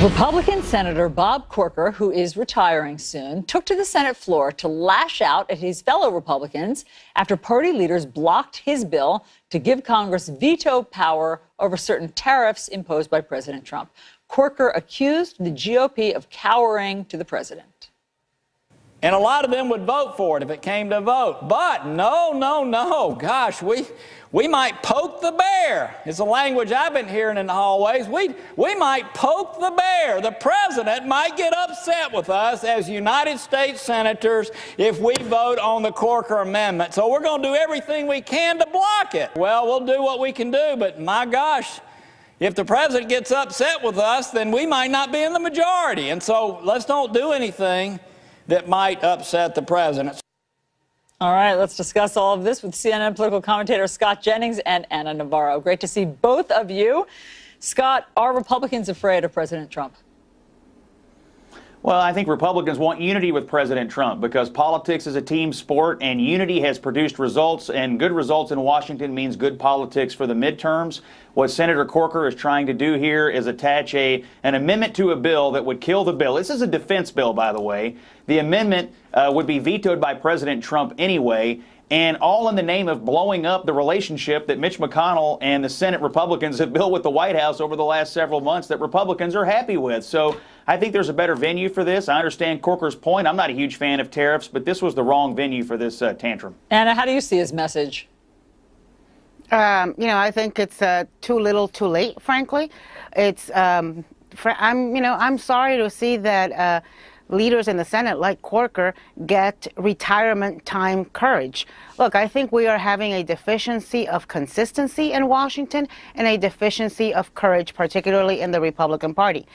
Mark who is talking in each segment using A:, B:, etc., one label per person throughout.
A: Republican Senator Bob Corker, who is retiring soon, took to the Senate floor to lash out at his fellow Republicans after party leaders blocked his bill to give Congress veto power over certain tariffs imposed by President Trump. Corker accused the GOP of cowering to the president.
B: And a lot of them would vote for it if it came to a vote. But no. Gosh, we might poke the bear. It's a language I've been hearing in the hallways. We might poke the bear. The president might get upset with us as United States senators if we vote on the Corker Amendment. So we're going to do everything we can to block it. Well, we'll do what we can do, but my gosh, if the president gets upset with us, then we might not be in the majority. And so let's don't do anything that might upset the president.
A: All right, let's discuss all of this with CNN political commentator Scott Jennings and Ana Navarro. Great to see both of you. Scott, are Republicans afraid of President Trump?
C: Well, I think Republicans want unity with President Trump because politics is a team sport and unity has produced results, and good results in Washington means good politics for the midterms. What Senator Corker is trying to do here is attach an amendment to a bill that would kill the bill. This is a defense bill, by the way. The amendment would be vetoed by President Trump anyway, and all in the name of blowing up the relationship that Mitch McConnell and the Senate Republicans have built with the White House over the last several months that Republicans are happy with. So I think there's a better venue for this. I understand Corker's point. I'm not a huge fan of tariffs, but this was the wrong venue for this tantrum.
A: Anna, how do you see his message?
D: I think it's too little, too late. Frankly, it's I'm sorry to see that leaders in the Senate like Corker get retirement time courage. Look, I think we are having a deficiency of consistency in Washington and a deficiency of courage, particularly in the Republican Party.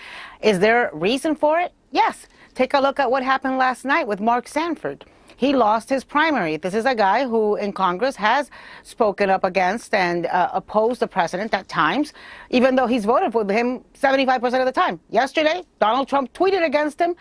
D: Is there a reason for it? Yes. Take a look at what happened last night with Mark Sanford. He lost his primary. This is a guy who in Congress has spoken up against and opposed the president at times, even though he's voted for him 75% of the time. Yesterday, Donald Trump tweeted against him,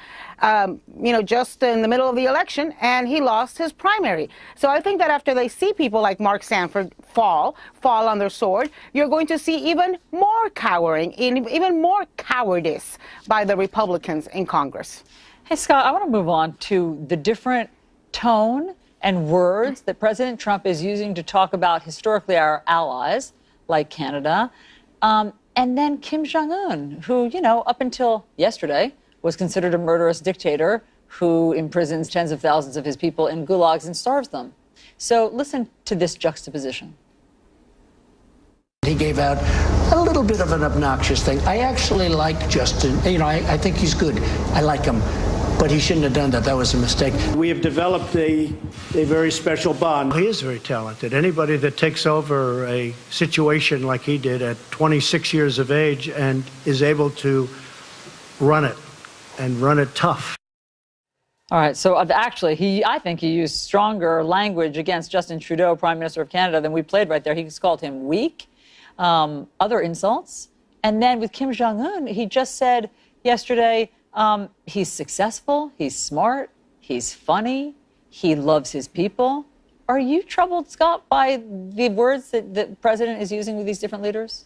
D: just in the middle of the election, and he lost his primary. So I think that after they see people like Mark Sanford fall on their sword, you're going to see even more cowering, even more cowardice by the Republicans in Congress.
A: Hey, Scott, I want to move on to the different tone and words that President Trump is using to talk about historically our allies, like Canada, and then Kim Jong-un, who, up until yesterday was considered a murderous dictator who imprisons tens of thousands of his people in gulags and starves them. So listen to this juxtaposition.
E: He gave out a little bit of an obnoxious thing. I actually like Justin. I think he's good. I like him. But he shouldn't have done that. That was a mistake.
F: We have developed a very special bond.
G: He is very talented. Anybody that takes over a situation like he did at 26 years of age and is able to run it and run it tough.
A: All right. So actually, I think he used stronger language against Justin Trudeau, Prime Minister of Canada, than we played right there. He called him weak, other insults. And then with Kim Jong-un, he just said yesterday, he's successful, he's smart, he's funny, he loves his people. Are you troubled, Scott, by the words that the president is using with these different leaders?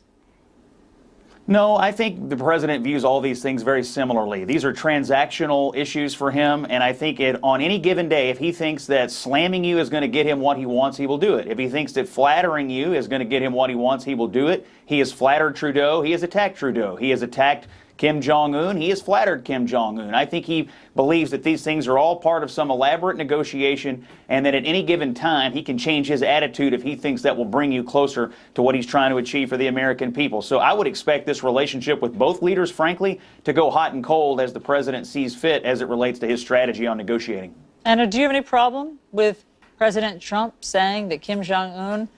C: No, I think the president views all these things very similarly. These are transactional issues for him, and I think on any given day, if he thinks that slamming you is going to get him what he wants, he will do it. If he thinks that flattering you is going to get him what he wants, he will do it. He has flattered Trudeau. He has attacked Trudeau. He has attacked Kim Jong-un. He has flattered Kim Jong-un. I think he believes that these things are all part of some elaborate negotiation and that at any given time he can change his attitude if he thinks that will bring you closer to what he's trying to achieve for the American people. So I would expect this relationship with both leaders, frankly, to go hot and cold as the president sees fit as it relates to his strategy on negotiating.
A: Anna, do you have any problem with President Trump saying that Kim Jong-un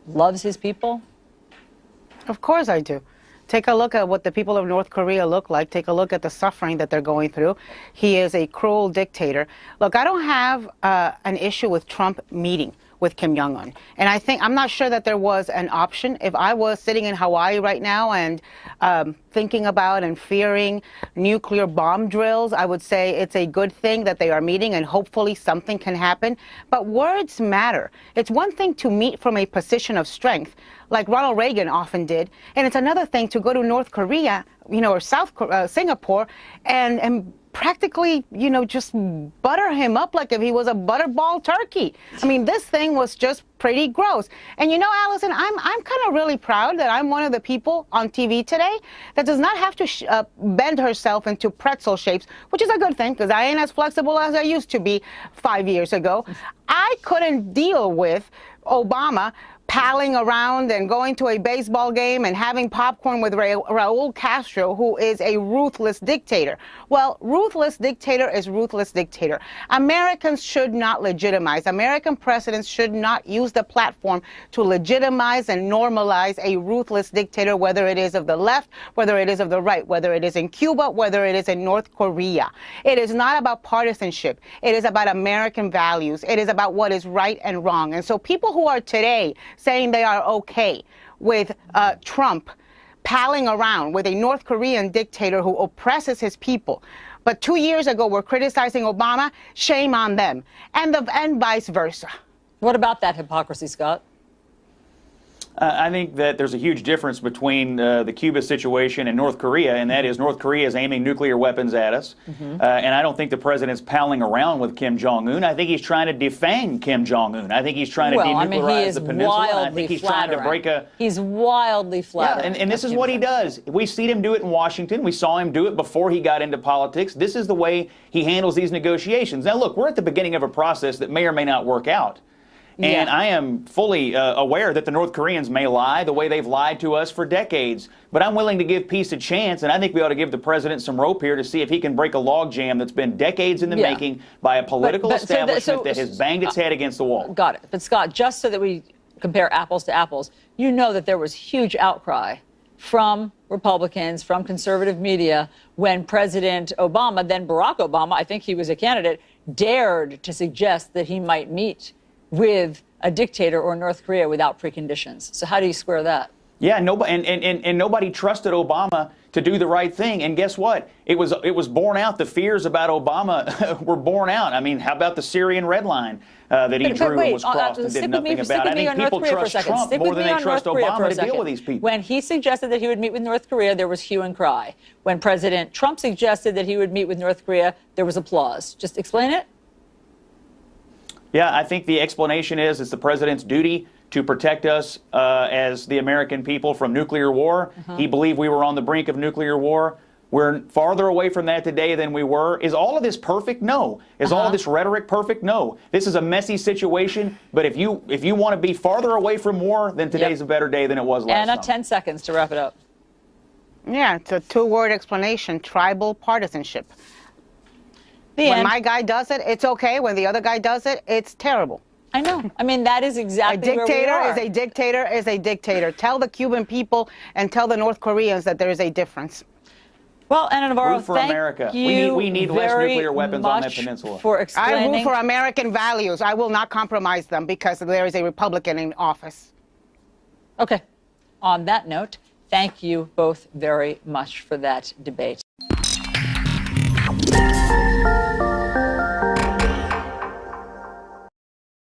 A: loves his people?
D: Of course I do. Take a look at what the people of North Korea look like. Take a look at the suffering that they're going through. He is a cruel dictator. Look, I don't have an issue with Trump meeting with Kim Jong-un. And I'm not sure that there was an option. If I was sitting in Hawaii right now and thinking about and fearing nuclear bomb drills, I would say it's a good thing that they are meeting and hopefully something can happen. But words matter. It's one thing to meet from a position of strength, like Ronald Reagan often did, and it's another thing to go to North Korea, or Singapore, and practically, just butter him up like if he was a butterball turkey. I mean, this thing was just pretty gross. And Allison, I'm kind of really proud that I'm one of the people on TV today that does not have to bend herself into pretzel shapes, which is a good thing because I ain't as flexible as I used to be 5 years ago. I couldn't deal with Obama palling around and going to a baseball game and having popcorn with Raul Castro, who is a ruthless dictator. Well, ruthless dictator is ruthless dictator. Americans should not legitimize. American presidents should not use the platform to legitimize and normalize a ruthless dictator, whether it is of the left, whether it is of the right, whether it is in Cuba, whether it is in North Korea. It is not about partisanship. It is about American values. It is about what is right and wrong. And so people who are today saying they are okay with Trump palling around with a North Korean dictator who oppresses his people, but 2 years ago were criticizing Obama, shame on them, and vice versa.
A: What about that hypocrisy, Scott?
C: I think that there's a huge difference between the Cuba situation and North Korea, and that is North Korea is aiming nuclear weapons at us. And I don't think the president's palling around with Kim Jong-un. I think he's trying to defang Kim Jong-un. I think he's trying to denuclearize the peninsula. And I think he's trying to break a...
A: He's wildly flattering.
C: Yeah, and this is what he does. We've seen him do it in Washington. We saw him do it before he got into politics. This is the way he handles these negotiations. Now, look, we're at the beginning of a process that may or may not work out. And I am fully aware that the North Koreans may lie the way they've lied to us for decades. But I'm willing to give peace a chance, and I think we ought to give the president some rope here to see if he can break a logjam that's been decades in the making by a political establishment that has banged its head against the wall.
A: Got it. But, Scott, just so that we compare apples to apples, you know that there was huge outcry from Republicans, from conservative media, when President Obama, then Barack Obama, I think he was a candidate, dared to suggest that he might meet with a dictator or North Korea without preconditions. So how do you square that?
C: Yeah, and nobody trusted Obama to do the right thing. And guess what? It was borne out. The fears about Obama were borne out. I mean, how about the Syrian red line that he drew and was crossed and did nothing about? I think people trust Trump more than they trust Obama to deal with these people.
A: When he suggested that he would meet with North Korea, there was hue and cry. When President Trump suggested that he would meet with North Korea, there was applause. Just explain it.
C: Yeah, I think the explanation is it's the president's duty to protect us as the American people from nuclear war. He believed we were on the brink of nuclear war. We're farther away from that today than we were. Is all of this perfect? No. Is all of this rhetoric perfect? No. This is a messy situation, but if you want to be farther away from war, then today's a better day than it was last
A: Anna, 10 seconds to wrap it up.
D: Yeah, it's a two-word explanation, tribal partisanship. When my guy does it, it's okay. When the other guy does it, it's terrible.
A: I know. I mean, that is exactly
D: where we are.
A: A
D: dictator is a dictator is a dictator. Tell the Cuban people and tell the North Koreans that there is a difference.
A: Well, Ana Navarro,
C: root for America. We need less nuclear weapons on that peninsula.
A: For explaining.
D: I root for American values. I will not compromise them because there is a Republican in office.
A: Okay. On that note, thank you both very much for that debate.